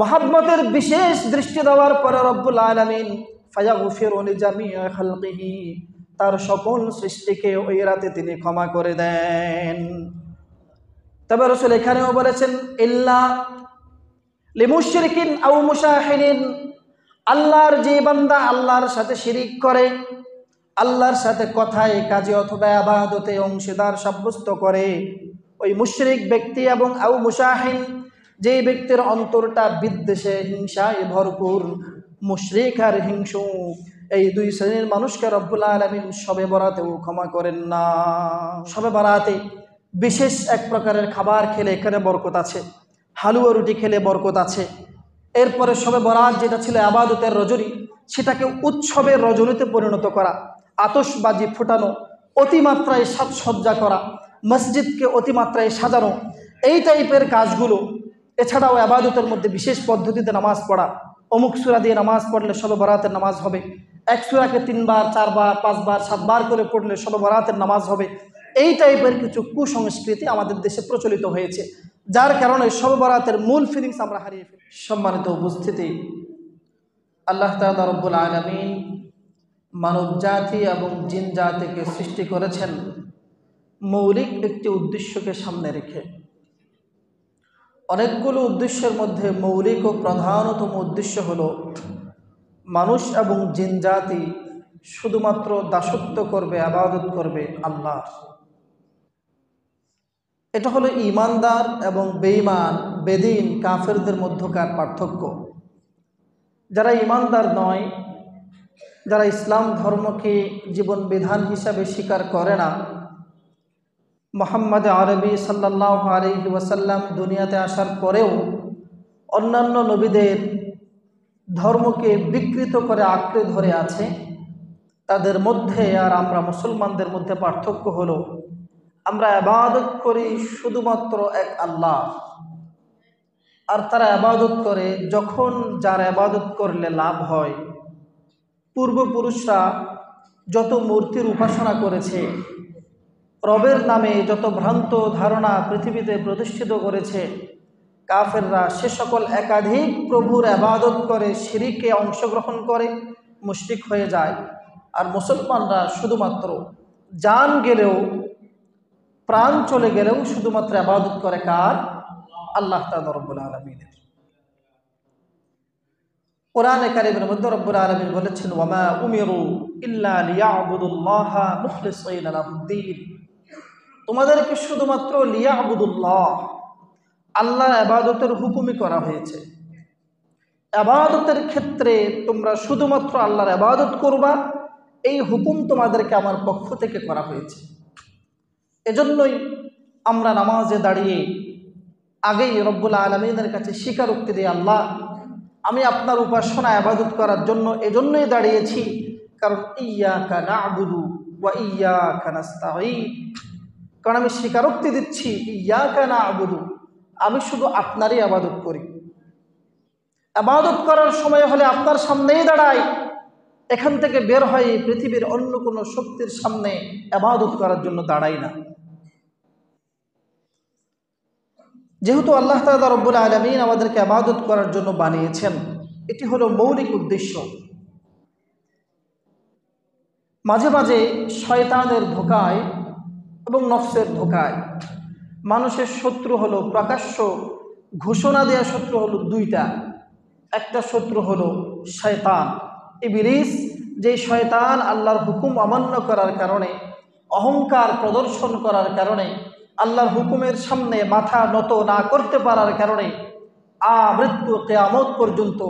মুহাব্বতের বিশেষ দৃষ্টি দেওয়ার পরে রব্বুল আলামিন ফায়াগফিরু লিজামিই খালকিহি, তার সকল সৃষ্টিকে ওই রাতে তিনি ক্ষমা করে দেন। তবে রাসূল এখানেও বলেছেন ইল্লা লিমুশরিকিন আও মুশাহিদিন, আল্লাহর যে বান্দা আল্লাহর সাথে শিরিক করে, আল্লাহর সাথে কথায় কাজে অথবা ইবাদতে অংশীদার সাব্যস্ত করে, ওই মুশরিক ব্যক্তি এবং আও মুশাহিন, যে ব্যক্তির অন্তরটা বিদ্বেষে হিংসায় ভরপুর, মুশরিক আর হিংসু, এই দুই শ্রেণীর মানুষকে রব্বুল আলামিন শবে বরাতেও ক্ষমা করেন না। শবে বরাতে বিশেষ এক প্রকারের খাবার খেলে এখানে বরকত আছে, হালুয়া রুটি খেলে বরকত আছে। এরপরে শবে বরাত যেটা ছিল ইবাদতের রজনী, সেটাকে উৎসবের রজনীতে পরিণত করা, আতশবাজি ফুটানো, অতিমাত্রায় সাজসজ্জা করা, মসজিদকে অতিমাত্রায় সাজানো, এই টাইপের কাজগুলো। এছাড়াও ইবাদতের মধ্যে বিশেষ পদ্ধতিতে নামাজ পড়া, অমুক সূরা দিয়ে নামাজ পড়লে শবে বরাতের নামাজ হবে, এক সূরাকে 3 বার 4 বার 5 বার 7 বার করে পড়লে শবে বরাতের নামাজ হবে। এই টাইপের কিছু কুসংস্কৃতি আমাদের দেশে প্রচলিত হয়েছে, যার কারণে শবে বরাতের মূল ফিলিংস আমরা হারিয়ে ফেলি। সম্মানিত উপস্থিতি, আল্লাহ তাআলা রব্বুল আলামিন মানব জাতি এবং জিন জাতিকে সৃষ্টি করেছেন মৌলিক একটি উদ্দেশ্যকে সামনে রেখে। অনেকগুলো উদ্দেশ্যের মধ্যে মৌলিক ও প্রধানতম উদ্দেশ্য হলো মানুষ এবং জিন জাতি শুধুমাত্র দাসত্ব করবে, ইবাদত করবে আল্লাহ। এটা হলো ঈমানদার এবং বেঈমান, বেদিন, কাফেরদের মধ্যকার পার্থক্য। যারা ঈমানদার নয়, যারা ইসলাম ধর্মকে জীবন বিধান হিসাবে স্বীকার করে না, মুহাম্মদ আরবি সাল্লাল্লাহু আলাইহি ওয়াসাল্লাম দুনিয়াতে আসার পরেও অন্যান্য নবীদের ধর্মকে বিকৃত করে আঁকড়ে ধরে আছে, তাদের মধ্যে আর আমরা মুসলমানদের মধ্যে পার্থক্য হলো আমরা ইবাদত করি শুধুমাত্র এক আল্লাহ, আর তারা ইবাদত করে যখন যার ইবাদত করলে লাভ হয়। পূর্বপুরুষরা যত মূর্তির উপাসনা করেছে, রবের নামে যত ভ্রান্ত ধারণা পৃথিবীতে প্রতিষ্ঠিত করেছে, কাফেররা সে সকল একাধিক প্রভুর ইবাদত করে, শিরকে অংশগ্রহণ করে, মুশরিক হয়ে যায়। আর মুসলমানরা শুধুমাত্র জান গেলেও, প্রাণ চলে গেলেও শুধুমাত্র ইবাদত করে কার? আল্লাহ তাআলা রব্বুল আলামিনের। কোরআনে কারীমের মধ্যে রব্বুল আলামিন বলেছেন ওয়ামা উমিরু ইল্লা লিয়াবুদুল্লাহা মুখলিসিনা লাহুদ্দীন, তোমাদেরকে শুধুমাত্র লিয়াবুদুল্লাহ, আল্লাহর ইবাদতের হুকুমই করা হয়েছে। ইবাদতের ক্ষেত্রে তোমরা শুধুমাত্র আল্লাহর ইবাদত করবা, এই হুকুম তোমাদেরকে আমার পক্ষ থেকে করা হয়েছে। এজন্যই আমরা নামাজে দাঁড়িয়ে আগেই রব্বুল আলামিনের কাছে স্বীকারোক্তি দিই, আল্লাহ আমি আপনার উপাসনা ইবাদত করার জন্য এজন্যই দাঁড়িয়েছি, কারণ ইয়্যাকা না'বুদু ওয়া ইয়্যাকা নাস্তাঈন, কারণ আমি স্বীকারোক্তি দিচ্ছি ইয়্যাকা না'বুদু, আমি শুধু আপনারই ইবাদত করি। ইবাদত করার সময় হলে আপনার সামনেই দাঁড়াই, এখান থেকে বের হয়ে পৃথিবীর অন্য কোনো শক্তির সামনে ইবাদত করার জন্য দাঁড়াই না। যেহেতু আল্লাহ তাআলা রব্বুল আলামিন আমাদেরকে ইবাদত করার জন্য বানিয়েছেন, এটি হলো মৌলিক উদ্দেশ্য। মাঝে মাঝে শয়তানের ধোঁকায় এবং নফসের ধোঁকায় মানুষের শত্রু হলো, প্রকাশ্য ঘোষণা দেওয়া শত্রু হলো দুইটা। একটা শত্রু হলো শয়তান, ইবলিস, যে শয়তান আল্লাহর হুকুম অমান্য করার কারণে, অহংকার প্রদর্শন করার কারণে, আল্লাহর হুকুমের সামনে মাথা নত না করতে পারার কারণে মৃত্যু কিয়ামত পর্যন্ত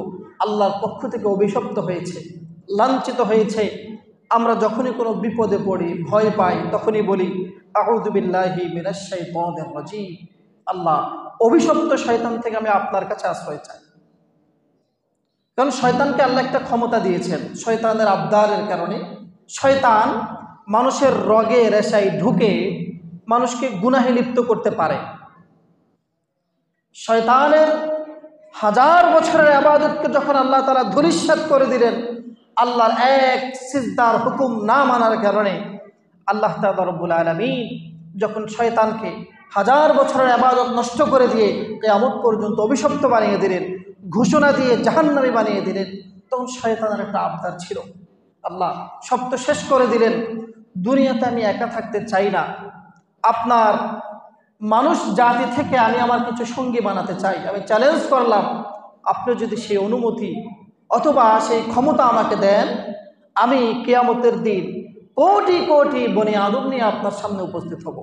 আল্লাহর পক্ষ থেকে অভিশপ্ত হয়েছে, লাঞ্ছিত হয়েছে। আমরা যখনই কোনো বিপদে পড়ি, ভয় পাই, তখনই বলি আউযু বিল্লাহি মিনাশ শাইতানির রাজীম, আল্লাহ অভিশপ্ত শয়তান থেকে আমি আপনার কাছে আশ্রয় চাই। কারণ শয়তানকে আল্লাহ একটা ক্ষমতা দিয়েছেন, শয়তানের আবদারের কারণে শয়তান মানুষের রগে রেশায় ঢুকে মানুষকে গুনাহে লিপ্ত করতে পারে। শয়তানের 1000 বছরের ইবাদতকে যখন আল্লাহ তাআলা ধূলিসাৎ করে দিলেন আল্লাহর এক সিজদার হুকুম না মানার কারণে, আল্লাহ তাআলা রব্বুল আলামিন যখন শয়তানকে 1000 বছরের ইবাদত নষ্ট করে দিয়ে কিয়ামত পর্যন্ত অভিশপ্ত বানিয়ে দিলেন, ঘোষণা দিয়ে জাহান্নামী বানিয়ে দিলেন। তখন শয়তানের একটা আবদার ছিল, আল্লাহ সব তো শেষ করে দিলেন, দুনিয়াতে আমি একা থাকতে চাই না, আপনার মানুষ জাতি থেকে আমি আমার কিছু সঙ্গী বানাতে চাই। আমি চ্যালেঞ্জ করলাম, আপনি যদি সেই অনুমতি অথবা সেই ক্ষমতা আমাকে দেন, আমি কিয়ামতের দিন কোটি কোটি বনি আদম নিয়ে আপনার সামনে উপস্থিত হব।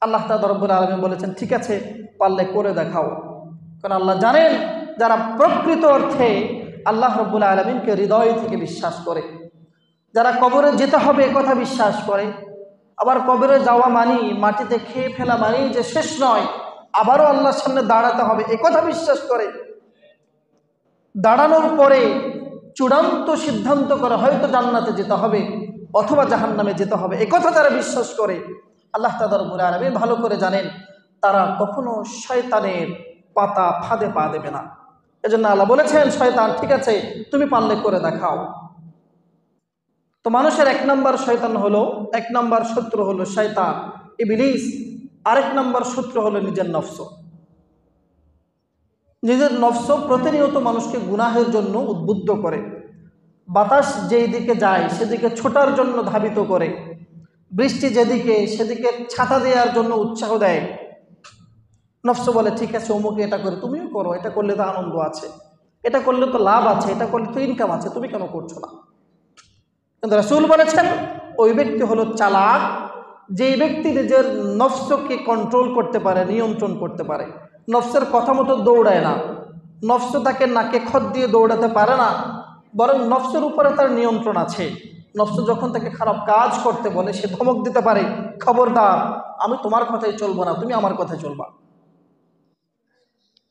আল্লাহ তাআলা রব্বুল আলামিন বলেছেন, ঠিক আছে, পারলে করে দেখাও। কারণ আল্লাহ জানেন যারা প্রকৃত অর্থে আল্লাহ রব্বুল আলামিনকে হৃদয় থেকে বিশ্বাস করে, যারা কবরে যেতে হবে কথা বিশ্বাস করে, আবার কবরে যাওয়া মানি মাটিতে খেয়ে ফেলা মানি যে শেষ নয়, আবারও আল্লাহর সামনে দাঁড়াতে হবে কথা বিশ্বাস করে, দাঁড়ানোর পরে চূড়ান্ত সিদ্ধান্ত করে হয়তো জান্নাতে যেতে হবে অথবা জাহান্নামে যেতে হবে কথা যারা বিশ্বাস করে, আল্লাহ তাআলা রব্বুল আলামিন ভালো করে জানেন তারা কখনো শয়তানের পাতা ফাঁদে পা দেবে না। এজন্য আল্লাহ বলেছেন, শয়তান ঠিক আছে তুমি পারলে করে দেখাও। তো মানুষের এক নম্বর শয়তান হলো, এক নম্বর শত্রু হলো শয়তান ইবলিস, আরেক নম্বর শত্রু হলো নিজের নফস। নিজের নফস প্রতিনিয়ত মানুষকে গুনাহের জন্য উদ্বুদ্ধ করে, বাতাস যেই দিকে যায় সেদিকে ছোটার জন্য ধাবিত করে, বৃষ্টি যেদিকে সেদিকে ছাতা দেওয়ার জন্য উৎসাহ দেয়। নফস বলে ঠিক আছে অমুকে এটা করে তুমিও করো, এটা করলে তো আনন্দ আছে, এটা করলে তো লাভ আছে, এটা করলে তো ইনকাম আছে, তুমি কেন করছো না? কিন্তু রাসূল বলেছেন ওই ব্যক্তি হলো চালাক, যেই ব্যক্তি নিজের নফসকে কন্ট্রোল করতে পারে, নিয়ন্ত্রণ করতে পারে, নফসের কথা মতো দৌড়ায় না, নফস তাকে নাকে খত দিয়ে দৌড়াতে পারে না, বরং নফসের উপরে তার নিয়ন্ত্রণ আছে। নফস যখন তাকে খারাপ কাজ করতে বলে সে ধমক দিতে পারে, খবরদার আমি তোমার কথাই চলবো না, তুমি আমার কথাই চলবা।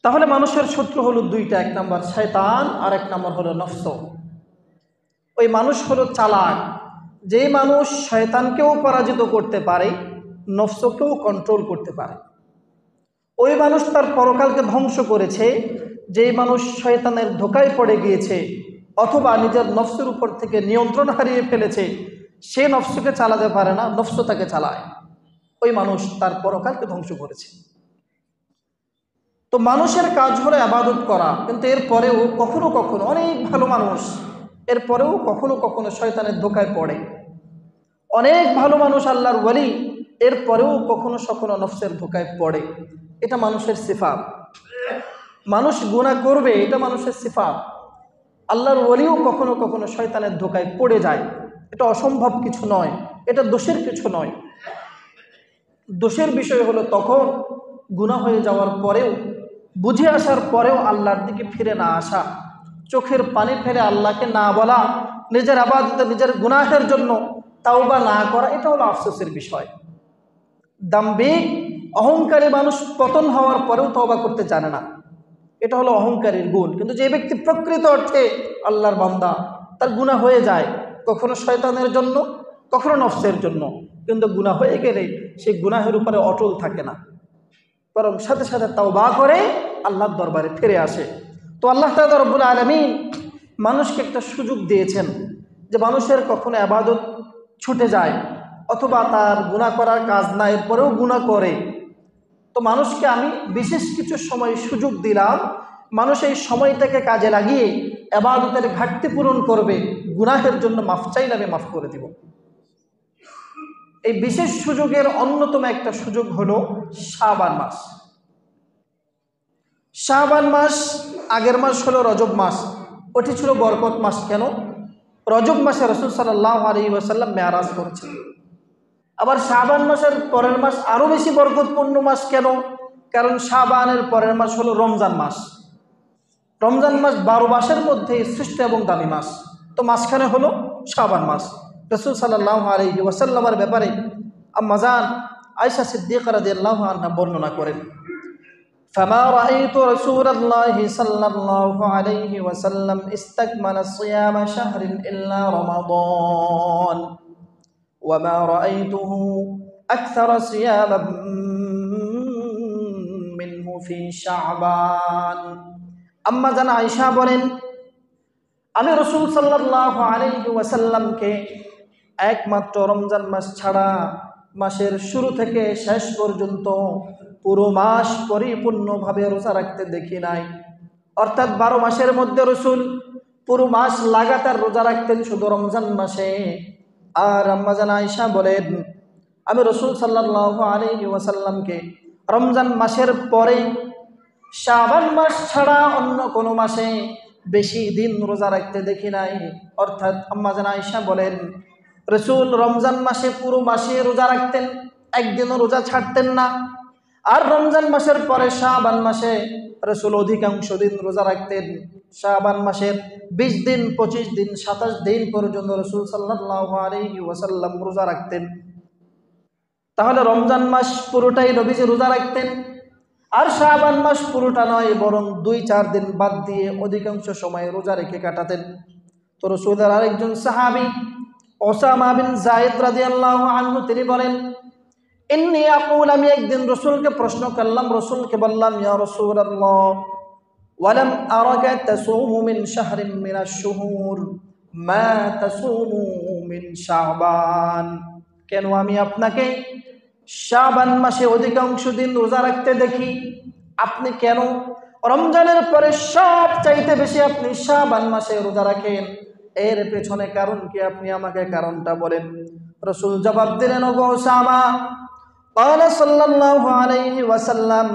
তাহলে মানুষের শত্রু হলো দুইটা, এক নম্বর শয়তান আর এক নম্বর হলো নফস। ওই মানুষ হলো চালাক, যে মানুষ শয়তানকেও পরাজিত করতে পারে, নফসকেও কন্ট্রোল করতে পারে। ওই মানুষ তার পরকালকে ধ্বংস করেছে, যেই মানুষ শয়তানের ধোঁকায় পড়ে গিয়েছে অথবা নিজের নফসের উপর থেকে নিয়ন্ত্রণ হারিয়ে ফেলেছে, সে নফসকে চালাতে পারে না, নফস তাকে চালায়, ওই মানুষ তার পরকালকে ধ্বংস করেছে। তো মানুষের কাজ হলো ইবাদত করা, কিন্তু এরপরেও কখনো কখনো অনেক ভালো মানুষ এরপরেও কখনো কখনো শয়তানের ধোঁকায় পড়ে। অনেক ভালো মানুষ আল্লাহর ওয়ালি, এরপরেও কখনো কখনো নফসের ধোঁকায় পড়ে। এটা মানুষের সিফাত। মানুষ গুনাহ করবে, এটা মানুষের সিফাত। আল্লাহর ওয়ালিও কখনো কখনো শয়তানের ধোঁকায় পড়ে যায়, এটা অসম্ভব কিছু নয়, এটা দোষের কিছু নয়। দোষের বিষয় হলো তখন গুনাহ হয়ে যাওয়ার পরেও, বুঝে আসার পরেও আল্লাহর দিকে ফিরে না আসা, চোখের পানি ফেলে আল্লাহকে না বলা, নিজের ইবাদতে নিজের গুনাহের জন্য তাওবা না করা, এটা হলো আফসোসের বিষয়। দাম্ভিক অহংকারী মানুষ পতন হওয়ার পরেও তওবা করতে জানে না, এটা হলো অহংকারীর গুণ। কিন্তু যে ব্যক্তি প্রকৃত অর্থে আল্লাহর বান্দা, তার গুনাহ হয়ে যায় কখনো শয়তানের জন্য কখনো নফসের জন্য, কিন্তু গুনাহ হয়ে গেলে সেই গুনাহের উপরে অটল থাকে না, বরং সাথে সাথে তাওবা করে আল্লাহর দরবারে ফিরে আসে। তো আল্লাহ তাআলা রব্বুল আলামিন মানুষকে একটা সুযোগ দিয়েছেন যে মানুষের কখনো ইবাদত ছুটে যায় অথবা তার গুনাহ করার কাজ না, এরপরেও গুনাহ করে। তো মানুষকে আমি বিশেষ কিছু সময় সুযোগ দিলাম, মানুষ এই সময়টাকে কাজে লাগিয়ে ইবাদতের ঘাটতি পূরণ করবে, গুনাহের জন্য মাফ চাইলে আমি মাফ করে দিব। এই বিশেষ সুযোগের অন্যতম একটা সুযোগ হলো শাবান মাস। শাবান মাস, আগের মাস হলো রজব মাস, ওটি ছিল বরকত মাস। কেন? রজব মাসে রাসূল সাল্লাল্লাহু আলাইহি ওয়াসাল্লাম মেরাজ করেছেন। আবার শাবান মাসের পরের মাস আরও বেশি বরকতপূর্ণ মাস। কেন? কারণ শাবানের পরের মাস হলো রমজান মাস। রমজান মাস 12 মাসের মধ্যে শ্রেষ্ঠ এবং দামি মাস। তো মাঝখানে হলো শাবান মাস। রাসূল সাল্লাল্লাহু আলাইহি ওয়াসাল্লামের ব্যাপারে আম্মা জান আয়েশা সিদ্দিকা রাদিয়াল্লাহু আনহা বর্ণনা করেন, ফামা রাআইতু রাসূলাল্লাহি সাল্লাল্লাহু আলাইহি ওয়াসাল্লাম ইস্তাকমালা সিয়ামা শাহরিন ইল্লা রমাদান ওয়া মা রাআইতুহু আকসারা সিয়ামান মিনহু ফি শাবান। আম্মা জান আয়েশা বলেন, আমি রাসূল সাল্লাল্লাহু আলাইহি ওয়াসাল্লামকে একমাত্র রমজান মাস ছাড়া মাসের শুরু থেকে শেষ পর্যন্ত পুরো মাস পরিপূর্ণভাবে রোজা রাখতে দেখি নাই। অর্থাৎ 12 মাসের মধ্যে রসুল পুরো মাস লাগাতার রোজা রাখতেন শুধু রমজান মাসে। আর আম্মা জান আয়েশা বলেন, আমি রসুল সাল্লাল্লাহু আলাইহি ওয়াসাল্লামকে রমজান মাসের পরে শাবান মাস ছাড়া অন্য কোনো মাসে বেশি দিন রোজা রাখতে দেখি নাই। অর্থাৎ আম্মা জান আয়েশা বলেন, রসুল রমজান মাসে পুরো মাসে রোজা রাখতেন, একদিনও রোজা ছাড়তেন না। আর রমজান মাসের পরে শাবান মাসে রসুল অধিকাংশ দিন রোজা রাখতেন। শাবান মাসের 20 দিন, 25 দিন, 27 দিন পর্যন্ত রসুল সাল্লাল্লাহু আলাইহি ওয়াসাল্লাম রোজা রাখতেন। তাহলে রমজান মাস পুরোটাই নবীজি রোজা রাখতেন। আর শাবান মাস পুরোটা নয়, বরং 2-4 দিন বাদ দিয়ে অধিকাংশ সময় রোজা রেখে কাটাতেন। তো রসুলের আরেকজন সাহাবী ওসামা বিন যায়েদ রাদিয়াল্লাহু আনহু তিনি বলেন, ইন্নী আকুল, আমি একদিন রসুলকে প্রশ্ন করলাম, রসুলকে বললাম, ইয়া রাসূলুল্লাহ, ওয়ালাম আরাকা তাসুমু মিন শাহরিন মিনাশ শুহুর মা তাসুমু মিন শাবান, কেন আমি আপনাকে শাবান মাসে অধিকাংশ দিন রোজা রাখতে দেখি, আপনি কেন রমজানের পরে সব চাইতে বেশি আপনি শাবান মাসে রোজা রাখেন? এর পেছনে কারণ কি? আপনি আমাকে কারণটা বলেন। রসুল জবাব দিলেন, ওগো ওসামা, قال صلى الله عليه وسلم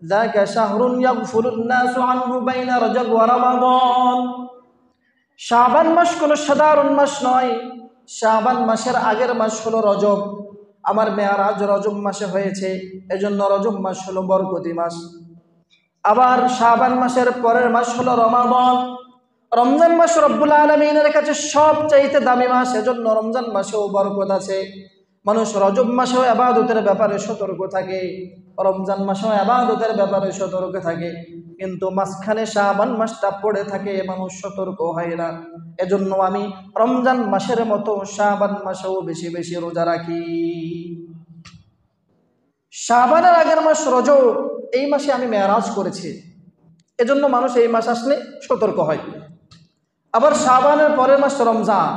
ذاك شهر يغفل الناس عنه بين رجب ورمضان, শাবান মাস কোনো সাধারণ মাস নয়। শাবান মাসের আগের মাস হলো রজব। আমার মেয়ারাজ রজব মাসে হয়েছে, এজন্য রজব মাস হলো বরকতি মাস। আবার শাবান মাসের পরের মাস হলো রমাদান। রমজান মাস রব্বুল আলামিনের কাছে সবচাইতে দামি মাস, এজন্য রমজান মাসেও বরকত আছে। মানুষ রজব মাসেও ইবাদতের ব্যাপারে সতর্ক থাকে, রমজান মাসেও ইবাদতের ব্যাপারে সতর্ক থাকে, কিন্তু মাঝখানে শাবান মাসটা পড়ে থাকে, মানুষ সতর্ক হয় না। এজন্য আমি রমজান মাসের মতো শাবান মাসেও বেশি বেশি রোজা রাখি। শাবানের আগের মাস রজব, এই মাসে আমি মেরাজ করেছি, এজন্য মানুষ এই মাস আসলে সতর্ক হয়। আবার শাবানের পরের মাস রমজান,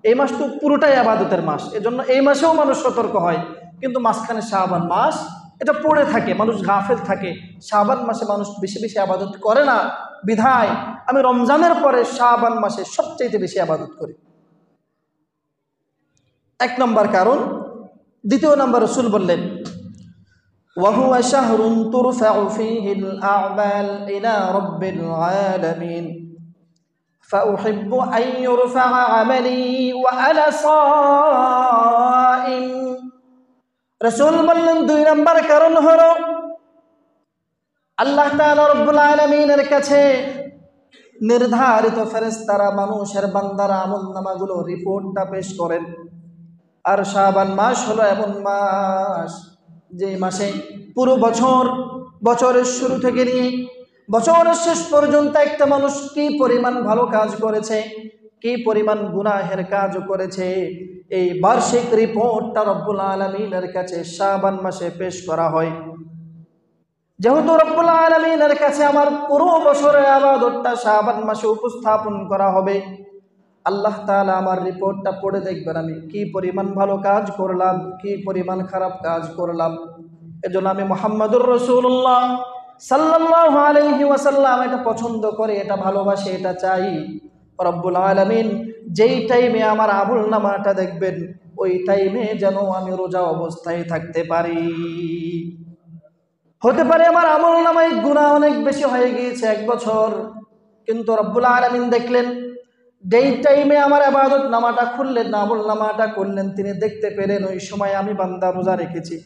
এই মাস তো পুরোটাই ইবাদতের মাস, এজন্য এই মাসেও মানুষ সতর্ক হয়। কিন্তু মাঝখানে শাবান মাস এটা পড়ে থাকে, মানুষ গাফেল থাকে, শাবান মাসে মানুষ বেশি বেশি ইবাদত করে না। বিধায় আমি রমজানের পরে শাবান মাসে সবচাইতে বেশি ইবাদত করি। 1 নম্বর কারণ। 2 নম্বর, রাসূল বললেন, ওয়াহুয়া শাহরুন তুরফাউ ফীহিল আ'মাল ইলা রাব্বিল আলামিন فأحب أن يرفع عملي وأنا صائم। রাসূল বললেন 2 নম্বর কারণ হলো আল্লাহ তাআলা রব্বুল আলামিনের কাছে নির্ধারিত ফেরেশতারা মানুষের বান্দারা আমলনামাগুলো রিপোর্টটা পেশ করেন। আর শাবান মাস হলো এমন মাস যে মাসে পুরো বছরের শুরু থেকে নিয়ে বছরের শেষ পর্যন্ত একটা মানুষ কি পরিমাণ ভালো কাজ করেছে, কি পরিমাণ গুনাহের কাজ করেছে, এই বার্ষিক রিপোর্টটা রব্বুল আলামিনের কাছে শাবান মাসে পেশ করা হয়। যেহেতু রব্বুল আলামিনের কাছে আমার পুরো বছরের ইবাদতটা শাবান মাসে উপস্থাপন করা হবে, আল্লাহ তাআলা আমার রিপোর্টটা পড়ে দেখবেন আমি কি পরিমাণ ভালো কাজ করলাম, কি পরিমাণ খারাপ কাজ করলাম। এজন্য আমি মুহাম্মদুর রাসূলুল্লাহ সাল্লাল্লাহু আলাইহি ওয়াসাল্লাম এটা পছন্দ করে, এটা ভালোবাসে, এটা চাই। রব্বুল আলামিন যেই টাইমে আমার আমলনামাটা দেখবেন, ওই টাইমে যেন আমি রোজা অবস্থায় থাকতে পারি। হতে পারে আমার আমলনামায় গুনাহ অনেক বেশি হয়ে গিয়েছে 1 বছর, কিন্তু রব্বুল আলামিন দেখলেন যেই টাইমে আমার ইবাদত নামাটা খুললেন, আমলনামাটা করলেন, তিনি দেখতে পেলেন ওই সময় আমি বান্দা রোজা রেখেছি।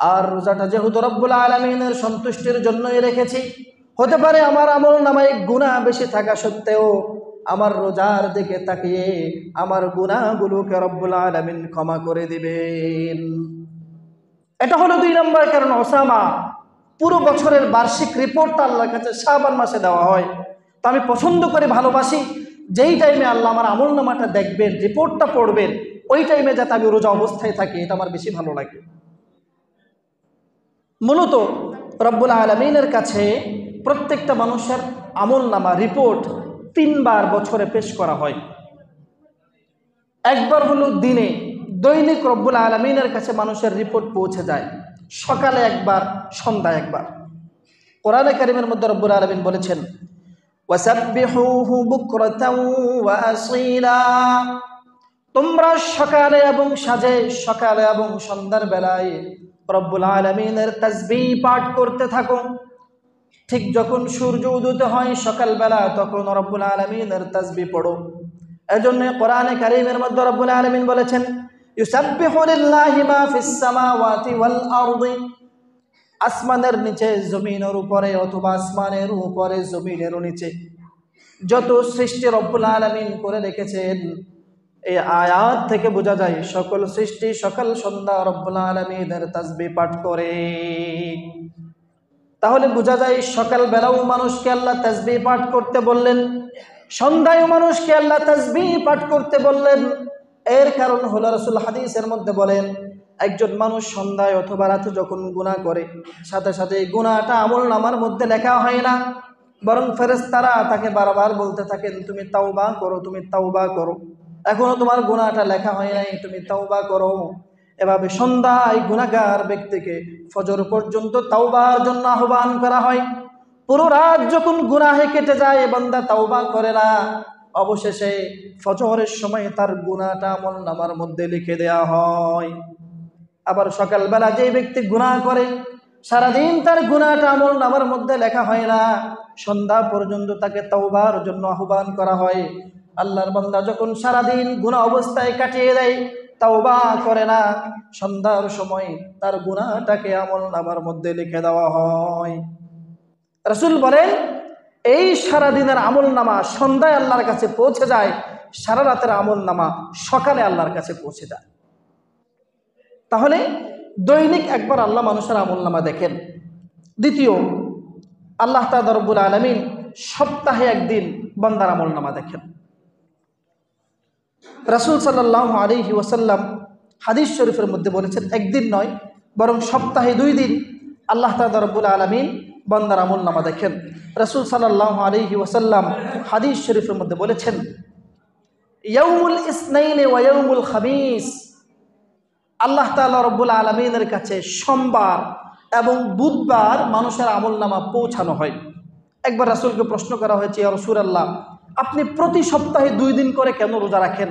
আর রোজাটা যেহেতু রব্বুল আলামিনের সন্তুষ্টির জন্যই রেখেছি, হতে পারে আমার আমলনামায় গুনাহ বেশি থাকা সত্ত্বেও আমার রোজার দিকে তাকিয়ে আমার গুনাহগুলোকে রব্বুল আলামিন ক্ষমা করে দিবেন। এটা হলো 2 নম্বর কারণ। ওসামা, পুরো বছরের বার্ষিক রিপোর্টটা আল্লাহর কাছে শাবান মাসে দেওয়া হয়। তো আমি পছন্দ করে ভালোবাসি যেই টাইমে আল্লাহ আমার আমলনামাটা দেখবেন, রিপোর্টটা পড়বেন, ওই টাইমে যাতে আমি রোজা অবস্থায় থাকি, এটা আমার বেশি ভালো লাগে। মূলত রব্বুল আলামিনের কাছে প্রত্যেকটা মানুষের আমলনামা রিপোর্ট 3 বার বছরে পেশ করা হয়। একবার হলো দিনে, দৈনিক রব্বুল আলামিনের কাছে মানুষের রিপোর্ট পৌঁছে যায়, সকালে একবার, সন্ধ্যায় একবার। কোরআনে কারীমের মধ্যে রব্বুল আলামিন বলেছেন, ওয়াসাব্বিহুহু বুকরাতাও ওয়া আসীলা, তোমরা সকালে এবং সাঁঝে, সকালে এবং সন্ধ্যার বেলায় রব্বুল আলামিনের তাসবিহ পাঠ করতে থাকো। ঠিক যখন সূর্য উদিত হয় সকালবেলা, তখন রব্বুল আলামিনের তাসবিহ পড়ো। এজন্য কোরআনে কারীমের মধ্যে রব্বুল আলামিন বলেছেন, ইউসাব্বিহু লিল্লাহি মা ফিস সামাওয়াতি ওয়াল আরদি, আসমানের নিচে জমিনের উপরে, অথবা আসমানের উপরে জমিনের নিচে যত সৃষ্টি রব্বুল আলামিন করে রেখেছেন, এই আয়াত থেকে বোঝা যায় সকল সৃষ্টি সকাল সন্ধ্যা রব্বুল আলামিনের তাসবিহ পাঠ করে। তাহলে বোঝা যায় সকাল বেলাও মানুষকে আল্লাহ তাসবিহ পাঠ করতে বললেন, সন্ধ্যায় মানুষকে আল্লাহ তাসবিহ পাঠ করতে বললেন। এর কারণ হলো রাসূল হাদিসের মধ্যে বলেন, একজন মানুষ সন্ধ্যায় অথবা রাতে যখন গুনাহ করে, সাথে সাথে এই গুনাহটা আমলনামার মধ্যে লেখা হয় না, বরং ফেরেশতারা তাকে বারবার বলতে থাকেন, তুমি তাওবা করো, তুমি তাওবা করো, এখনো তোমার গুনাহটা লেখা হয় নাই, তুমি তাওবা করো। এভাবে সন্ধ্যায় গুনাহগার ব্যক্তিকে ফজর পর্যন্ত তাওবার জন্য আহ্বান করা হয়। পুরো রাত যখন গুনাহে কেটে যায়, বান্দা তাওবা করে না, অবশেষে ফজরের সময় তার গুনাহটা আমলনামার মধ্যে লিখে দেয়া হয়। আবার সকালবেলা যে ব্যক্তি গুনাহ করে, সারাদিন তার গুনাহটা আমলনামার মধ্যে লেখা হয় না, সন্ধ্যা পর্যন্ত তাকে তাওবার জন্য আহ্বান করা হয়। আল্লাহর বান্দা যখন সারাদিন গুনাহ অবস্থায় কাটিয়ে দেয়, তাওবা করে না, সন্ধ্যার সময় তার গুনাহটাকে আমলনামার মধ্যে লিখে দেওয়া হয়। রাসূল বলেন, এই সারাদিনের আমলনামা সন্ধ্যায় আল্লাহর কাছে পৌঁছে যায়, সারা রাতের আমলনামা সকালে আল্লাহর কাছে পৌঁছে যায়। তাহলে দৈনিক একবার আল্লাহ মানুষের আমলনামা দেখেন। দ্বিতীয়, আল্লাহ তাআলা রব্বুল আলামিন সপ্তাহে একদিন বান্দার আমলনামা দেখেন। রাসূল সাল্লাল্লাহু আলাইহি ওয়াসাল্লাম হাদিস শরীফের মধ্যে বলেছেন, একদিন নয় বরং সপ্তাহে 2 দিন আল্লাহ তাআলা রব্বুল আলামিন বান্দার আমলনামা দেখেন। রাসূল সাল্লাল্লাহু আলাইহি ওয়াসাল্লাম হাদিস শরীফের মধ্যে বলেছেন, ইয়াউমুল ইসনাইন ওয়া ইয়াউমুল খামিস, আল্লাহ তাআলা রব্বুল আলামিনের কাছে সোমবার এবং বুধবার মানুষের আমলনামা পৌঁছানো হয়। একবার রাসূলকে প্রশ্ন করা হয়েছে, ইয়া রাসূলুল্লাহ, আপনি প্রতি সপ্তাহে 2 দিন করে কেন রোজা রাখেন?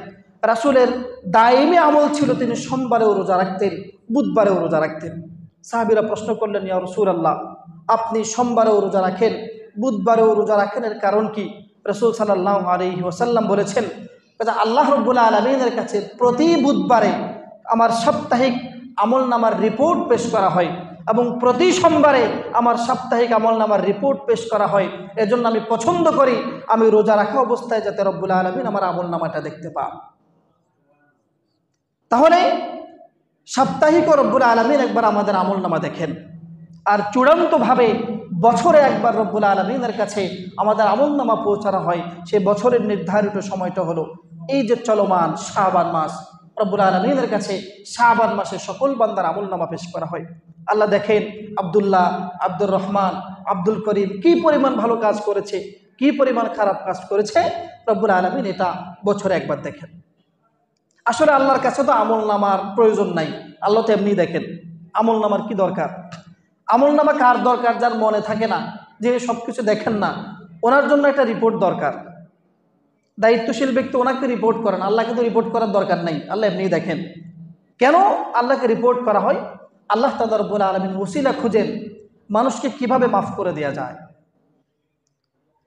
রাসূলের দায়মি আমল ছিল তিনি সোমবারেও রোজা রাখতেন, বুধবারেও রোজা রাখতেন। সাহাবীরা প্রশ্ন করলেন, ইয়া রাসূলুল্লাহ, আপনি সোমবারেও রোজা রাখেন, বুধবারেও রোজা রাখেন, এর কারণ কি? রাসূল সাল্লাল্লাহু আলাইহি ওয়াসাল্লাম বলেছেন, আল্লাহ রাব্বুল আলামিনের কাছে প্রতি বুধবারে আমার সাপ্তাহিক আমলনামার রিপোর্ট পেশ করা হয় এবং প্রতি সোমবারে আমার সাপ্তাহিক আমলনামার রিপোর্ট পেশ করা হয়। এজন্য আমি পছন্দ করি আমি রোজা রাখা অবস্থায় যাতে রব্বুল আলামিন আমার আমলনামাটা দেখতে পান। তাহলে সাপ্তাহিক রব্বুল আলামিন একবার আমাদের আমলনামা দেখেন, আর চূড়ান্তভাবে বছরে একবার রব্বুল আলামিনের কাছে আমাদের আমলনামা পৌঁছানো হয়। সেই বছরের নির্ধারিত সময়টা হলো এই যে চলমান শাবান মাস। রব্বুল আলামিনের কাছে শাবান মাসে সকল বান্দার আমলনামা পেশ করা হয়। আল্লাহ দেখেন আব্দুল্লাহ, আব্দুর রহমান, আব্দুল করিম কি পরিমাণ ভালো কাজ করেছে, কি পরিমাণ খারাপ কাজ করেছে, রব্বুল আলামিন এটা বছরে একবার দেখেন। আসলে আল্লাহর কাছে তো আমলনামার প্রয়োজন নাই, আল্লাহ তো এমনি দেখেন। আমলনামার কি দরকার? আমলনামা কার দরকার? যার মনে থাকে না, যে সব কিছু দেখেন না, ওনার জন্য একটা রিপোর্ট দরকার। দায়িত্বশীল ব্যক্তি ওনাকে রিপোর্ট করেন, আল্লাহকে তো রিপোর্ট করার দরকার নেই, আল্লাহ এমনি দেখেন। কেন আল্লাহকে রিপোর্ট করা হয়? আল্লাহ তাআলা রব্বুল আলামিন ওসিলা খুঁজেন মানুষকে কিভাবে মাফ করে দেওয়া যায়।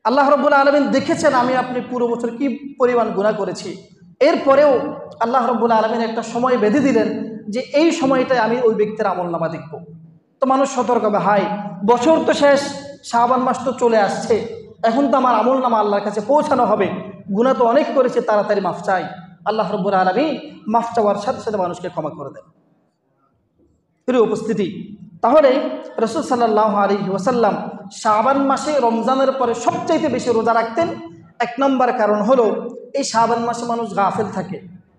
আল্লাহ রব্বুল আলামিন দেখেছেন আমি আপনি পুরো বছর কি পরিমাণ গুনাহ করেছি, এরপরেও আল্লাহ রব্বুল আলামিন একটা সময় বেঁধে দিলেন যে এই সময়টায় আমি ওই ব্যক্তির আমলনামা দেখব। তো মানুষ সতর্ক হবে, হাই বছর তো শেষ, শাবান মাস তো চলে আসছে, এখন তো আমার আমলনামা আল্লাহর কাছে পৌঁছানো হবে, গুনাহ তো অনেক করেছে, তাড়াতাড়ি মাফ চাই। আল্লাহ রব্বুল আলামিন মাফ চাওয়ার সাথে সাথে মানুষকে ক্ষমা করে দেন। প্রিয় উপস্থিতি, তাহলে রাসূল সাল্লাল্লাহু আলাইহি ওয়াসাল্লাম শাবান মাসে রমজানের পরে সবচাইতে বেশি রোজা রাখতেন। 1 নম্বর কারণ হলো এই শাবান মাসে মানুষ গাফেল থাকে,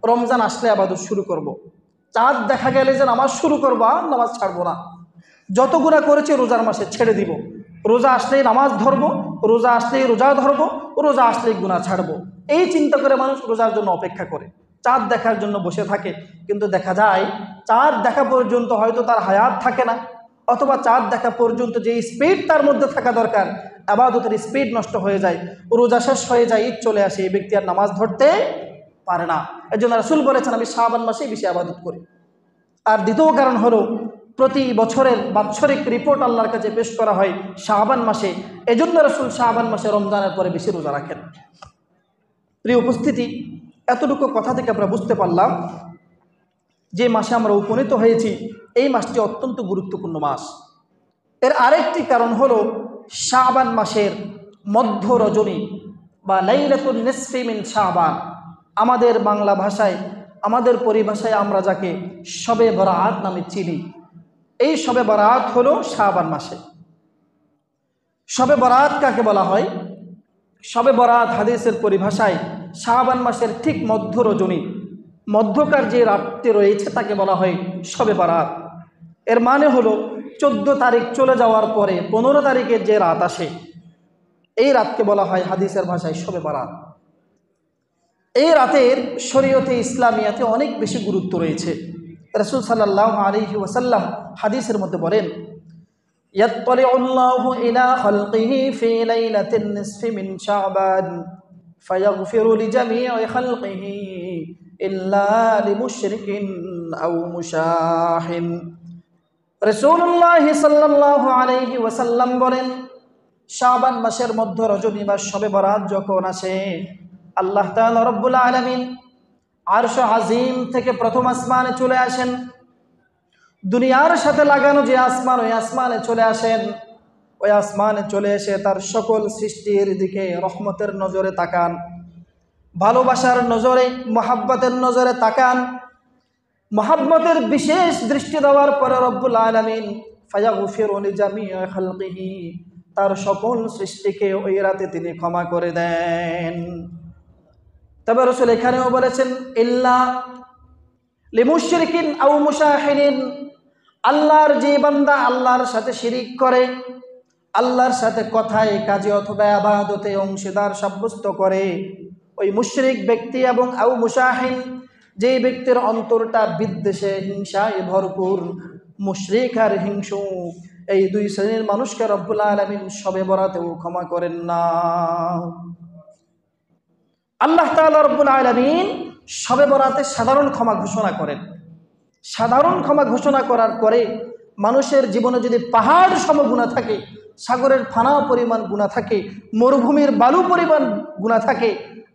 রমজান আসলে ইবাদত শুরু করব। চাঁদ দেখা গেলে যে নামাজ শুরু করবো, আর নামাজ ছাড়বো না, যত গুনাহ করেছে রোজার মাসে ছেড়ে দিব, রোজা আসলেই নামাজ ধরবো, রোজা আসলেই রোজা ধরবো, রোজা আসলেই গুনাহ ছাড়বো, এই চিন্তা করে মানুষ রোজার জন্য অপেক্ষা করে, চাঁদ দেখার জন্য বসে থাকে। কিন্তু দেখা যায় চাঁদ দেখা পর্যন্ত হয়তো তার হায়াত থাকে না, অথবা চাঁদ দেখা পর্যন্ত যে স্পিড তার মধ্যে থাকা দরকার, ইবাদতের স্পিড নষ্ট হয়ে যায়, রোজা শেষ হয়ে যায়, ঈদ চলে আসে, এই ব্যক্তি আর নামাজ ধরতে পারে না। এর জন্য রাসূল বলেছেন আমি শাবান মাসেই বেশি ইবাদত করি। আর দ্বিতীয় কারণ হলো প্রতি বছরের বাৎসরিক রিপোর্ট আল্লাহর কাছে পেশ করা হয় শাবান মাসে, এজন্য রাসূল শাবান মাসে রমজানের পরে বেশি রোজা রাখেন। প্রিয় উপস্থিতি, এতটুকু কথা থেকে আমরা বুঝতে পারলাম যে মাসে আমরা উপনীত হয়েছি এই মাসটি অত্যন্ত গুরুত্বপূর্ণ মাস। এর আরেকটি কারণ হলো শাবান মাসের মধ্য রজনী বা লাইলাতুন নিসফি মিন শাবান, আমাদের বাংলা ভাষায়, আমাদের পরিভাষায় আমরা যাকে শবে বরাত নামে চিনি, এই শবে বরাত হলো শাবান মাসে। শবে বরাত কাকে বলা হয়? শবে বরাত হাদিসের পরিভাষায় শাবান মাসের ঠিক মধ্য রজনী, মধ্যকার যে রাতটি রয়েছে তাকে বলা হয় শবে বরাত। এর মানে হলো 14 তারিখ চলে যাওয়ার পরে 15 তারিখের যে রাত আসে, এই রাতকে বলা হয় হাদিসের ভাষায় শবে বরাত। এই রাতের শরীয়তে ইসলামিয়াতে অনেক বেশি গুরুত্ব রয়েছে। রাসূল সাল্লাল্লাহু আলাইহি ওয়াসাল্লাম হাদিসের মধ্যে বলেন, ইয়াত্তালিউল্লাহু ইলা খালকিহি ফি লাইলাতিন নিসফি মিন শাবান ফায়াগফিরু লিজামিই খালকিহি ইল্লা লিমুশরিকিন আও মুশাহিন। রাসূলুল্লাহ সাল্লাল্লাহু আলাইহি ওয়াসাল্লাম বলেন, শাবান মাসের মধ্য রজনী বা শবে বরাত যখন আসে, আল্লাহ তাআলা রব্বুল আলামিন আরশ আজিম থেকে প্রথম আসমানে চলে আসেন, দুনিয়ার সাথে লাগানো যে আসমান, ওই আসমানে চলে আসেন। ওই আসমানে চলে এসে তার সকল সৃষ্টির দিকে রহমতের নজরে তাকান, ভালোবাসার নজরে, মহাব্বতের নজরে তাকান। মহাব্বতের বিশেষ দৃষ্টি দেওয়ার পরে রব্বুল আলামিন ফায়াগফিরু লিজামিই খালকিহি, তার সকল সৃষ্টিকে ওই রাতে তিনি ক্ষমা করে দেন। তবে রাসূল এখানেও বলেছেন ইল্লা লিমুশরিকিন আও মুশাহিনিন, আল্লাহর যে বান্দা আল্লাহর সাথে শিরিক করে, আল্লাহর সাথে কথায় কাজে অথবা ইবাদতে অংশীদার সাব্যস্ত করে, ওই মুশরিক ব্যক্তি, এবং আও মুশাহিন, যে ব্যক্তির অন্তরটা বিদ্বেষে হিংসায় ভরপুর, মুশরিক আর হিংসুক, এই দুই শ্রেণীর মানুষকে রব্বুল আলামিন শবে বরাতেও ক্ষমা করেন না। আল্লাহ তাআলা রব্বুল আলামিন শবে বরাতে সাধারণ ক্ষমা ঘোষণা করেন। সাধারণ ক্ষমা ঘোষণা করার পরে মানুষের জীবনে যদি পাহাড় সম গুনাহ থাকে, সাগরের ফানা পরিমাণ গুনাহ থাকে, মরুভূমির বালু পরিমাণ গুনাহ থাকে,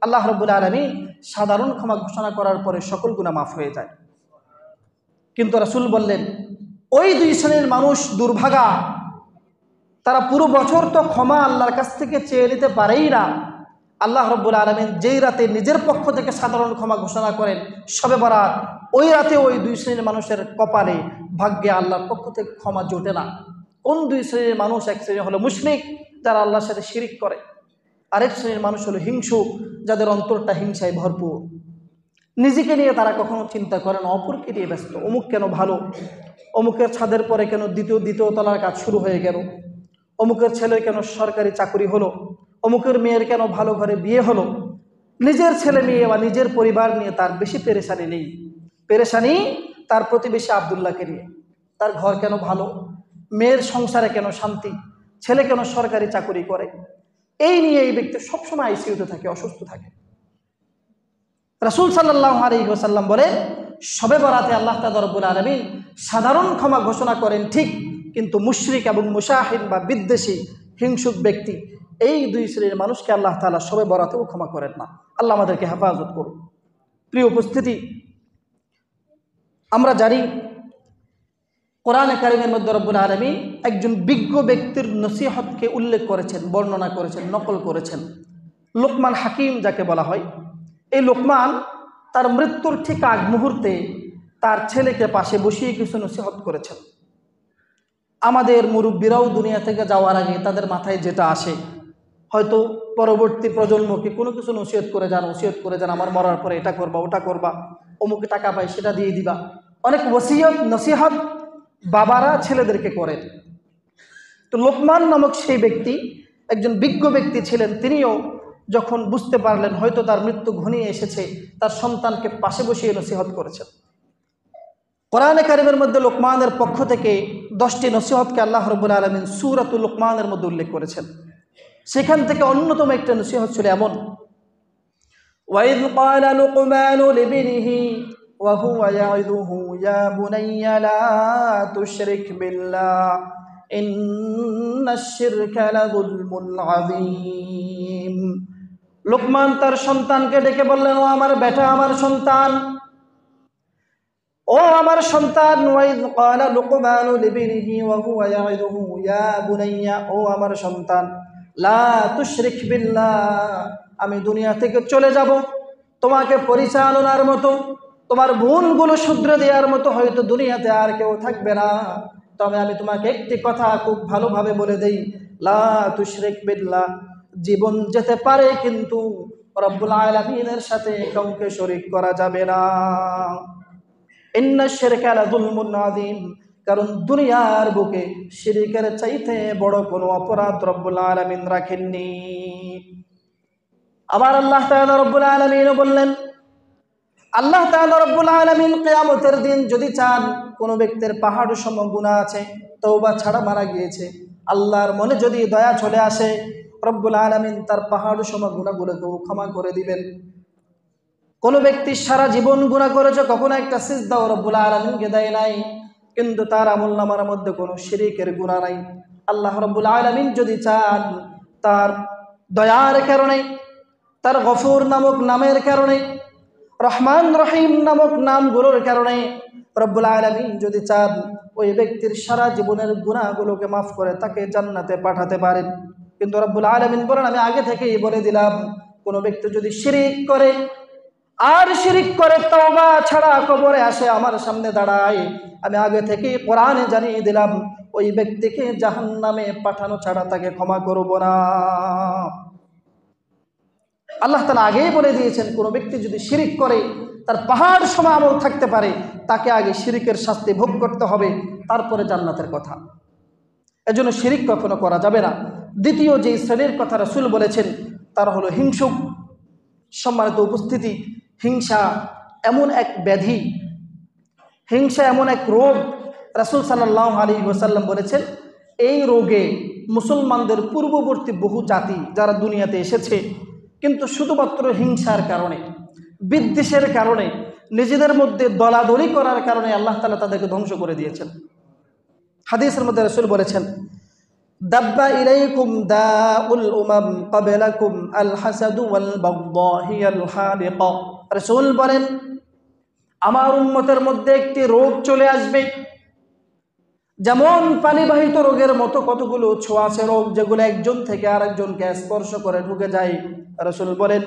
আল্লাহ রব্বুল আলামিন সাধারণ ক্ষমা ঘোষণা করার পরে সকল গুনাহ মাফ হয়ে যায়। কিন্তু রাসূল বললেন ওই দুই শ্রেণীর মানুষ দুর্ভাগা, তারা পুরো বছর তো ক্ষমা আল্লাহর কাছ থেকে চেয়ে নিতে পারেই না। আল্লাহ রব্বুল আলামিন যেই রাতে নিজের পক্ষ থেকে সাধারণ ক্ষমা ঘোষণা করেন শবে বরাত, ওই রাতে ওই দুই শ্রেণীর মানুষের কপালে, ভাগ্যে আল্লাহর পক্ষ থেকে ক্ষমা জোটে না। কোন দুই শ্রেণীর মানুষ? এক শ্রেণী হলো মুশরিক, যারা আল্লাহর সাথে শিরিক করে। আরেক শ্রেণীর মানুষ হলো হিংসুক, যাদের অন্তরটা হিংসায় ভরপুর। নিজেকে নিয়ে তারা কখনো চিন্তা করে না, অপরকে নিয়ে ব্যস্ত। অমুক কেন ভালো, অমুকের ছাদের পরে কেন দ্বিতীয় তলার কাজ শুরু হয়ে গেল, অমুকের ছেলের কেন সরকারি চাকরি হলো, অমুকের মেয়ের কেন ভালো ঘরে বিয়ে হলো। নিজের ছেলে মেয়ে বা নিজের পরিবার নিয়ে তার বেশি পেরেশানি নেই, পেরেশানি তার প্রতিবেশী আব্দুল্লাহকে নিয়ে। তার ঘর কেন ভালো, মেয়ের সংসারে কেন শান্তি, ছেলে কেন সরকারি চাকরি করে, এই নিয়ে এই ব্যক্তি সবসময় আইসিইউতে থাকে, অসুস্থ থাকে। রাসূল সাল্লাল্লাহু আলাইহি ওয়াসাল্লাম বলেন শবে বরাতে আল্লাহ তাআলা রব্বুল আলামিন সাধারণ ক্ষমা ঘোষণা করেন ঠিক, কিন্তু মুশরিক এবং মুশাহিন বা বিদ্বেষী হিংসুক ব্যক্তি, এই দুই শ্রেণীর মানুষকে আল্লাহ তাআলা শবে বরাতেও ক্ষমা করেন না। আল্লাহ আমাদেরকে হেফাজত করুন। প্রিয় উপস্থিতি, আমরা জানি কোরআনে কারিমের মধ্যে রব্বুল আলামিন একজন বিজ্ঞ ব্যক্তির নসিহতকে উল্লেখ করেছেন, বর্ণনা করেছেন, নকল করেছেন। লোকমান হাকিম যাকে বলা হয়, এই লোকমান তার মৃত্যুর ঠিক আগ মুহূর্তে তার ছেলেকে পাশে বসিয়ে কিছু নসিহত করেছেন। আমাদের মুরব্বীরাও দুনিয়া থেকে যাওয়ার আগে তাদের মাথায় যেটা আসে, হয়তো পরবর্তী প্রজন্মকে কোনো কিছু নসিহত করে যান, আমার মরার পরে এটা করবা, ওটা করবা, অমুকে টাকা পাই সেটা দিয়ে দিবা। অনেক ওসিয়ত নসিহত বাবারা ছেলেদেরকে করেন। তো লোকমান নামক সেই ব্যক্তি একজন বিজ্ঞ ব্যক্তি ছিলেন। তিনিও যখন বুঝতে পারলেন হয়তো তার মৃত্যু ঘনিয়ে এসেছে, তার সন্তানকে পাশে বসিয়ে নসিহত করেছেন। কোরআনে কারিমের মধ্যে লোকমানের পক্ষ থেকে 10টি নসিহতকে আল্লাহ রাব্বুল আলামিন সূরাতুল লুকমানের মধ্যে উল্লেখ করেছেন। সেখান থেকে অন্যতম একটা নসিহত ছিল এমন, ওয়াইদ ক্বালা লুকমানু লিবনিহি ওয়া হুয়া ইয়াইদুহু ইয়া বুনাইয়া লা তুশরিক বিল্লাহ ইন্নাশ শিরকা লাযুলমুন আযীম। লুকমান তার সন্তানকে ডেকে বললেন, ও আমার বেটা, আমার সন্তান, ও আমার সন্তান। ওয়াইদ ক্বালা লুকমানু লিবনিহি ওয়া হুয়া ইয়াইদুহু ইয়া বুনাইয়া, ও আমার সন্তান, লা তুশরিক বিল্লাহ, আমি দুনিয়া থেকে চলে যাব, তোমাকে পরিচালনার মতো, তোমার ভুলগুলো শুধরে দেওয়ার মতো হয়তো দুনিয়াতে আর কেউ থাকবে না, তবে আমি তোমাকে একটি কথা খুব ভালোভাবে বলে দেই, লা তুশরিক বিল্লাহ, জীবন যেতে পারে কিন্তু রব্বুল আলামিনের সাথে কাউকে শরীক করা যাবে না। ইন্নাশ শিরকা লাযুলমুন আযীম, কারণ দুনিয়ার বুকে শিরকের চাইতে বড় কোনো অপরাধ রব্বুল আলামিন রাখেননি। আবার আল্লাহ তাআলা রব্বুল আলামিন বললেন, আল্লাহ তাআলা রব্বুল আলামিন কিয়ামতের দিন যদি চান, কোনো ব্যক্তির পাহাড় সম গুনাহ আছে, তওবা ছাড়া মারা গিয়েছে, আল্লাহর মনে যদি দয়া চলে আসে, রব্বুল আলামিন তার পাহাড় সম গুনাহগুলোকেও ক্ষমা করে দিবেন। কোনো ব্যক্তি সারা জীবন গুনাহ করেছে, কখনো একটা সিজদাও রব্বুল আলামিনকে দেয় নাই, কিন্তু তার আমলনামার মধ্যে কোনো শিরকের গুনাহ নাই। আল্লাহ রব্বুল আলামিন যদি চান, তার দয়ার কারণে, তার গফুর নামক নামের কারণে, রহমান রহিম নামক নামগুলোর কারণে রব্বুল আলামিন যদি চান, ওই ব্যক্তির সারা জীবনের গুনাহগুলোকে মাফ করে তাকে জান্নাতে পাঠাতে পারেন। কিন্তু রব্বুল আলামিন বলেন, আমি আগে থেকেই বলে দিলাম, কোনো ব্যক্তি যদি শিরক করে, আর শিরক করে তওবা ছাড়া কবরে আসে, আমার সামনে দাঁড়ায়, আমি আগে থেকেই কোরআনে জানিয়ে দিলাম, ওই ব্যক্তিকে জাহান্নামে পাঠানো ছাড়া তাকে ক্ষমা করব না। আল্লাহ তাআলা আগেই বলে দিয়েছেন, কোনো ব্যক্তি যদি শিরক করে, তার পাহাড় সম আমল থাকতে পারে, তাকে আগে শিরকের শাস্তি ভোগ করতে হবে, তারপরে জান্নাতের কথা। এজন্য শিরক কখনো করা যাবে না। দ্বিতীয় যে শ্রেণীর কথা রাসূল বলেছেন, তারা হলো হিংসুক। সম্মানিত উপস্থিতি, হিংসা এমন এক ব্যাধি, হিংসা এমন এক রোগ, রাসূল সাল্লাল্লাহু আলাইহি ওয়াসাল্লাম বলেছেন, এই রোগে মুসলমানদের পূর্ববর্তী বহু জাতি যারা দুনিয়াতে এসেছে, কিন্তু শুধুমাত্র হিংসার কারণে, বিদ্বেষের কারণে, নিজেদের মধ্যে দলাদলি করার কারণে আল্লাহ তাআলা তাদেরকে ধ্বংস করে দিয়েছেন। হাদিসের মধ্যে রাসূল বলেছেন, দাব্বা ইলাইকুম দাউল উমাম ক্বাবলাকুম আল হাসাদু ওয়াল বাগদা হিয়াল হালিকা। রাসূল বলেন, আমার উম্মতের মধ্যে একটি রোগ চলে আসবে, যেমন পানিবাহিত রোগের মতো কতগুলো ছোঁয়াচে রোগ, যেগুলো একজন থেকে আরেকজনকে স্পর্শ করে ঢুকে যায়। রাসূল বলেন,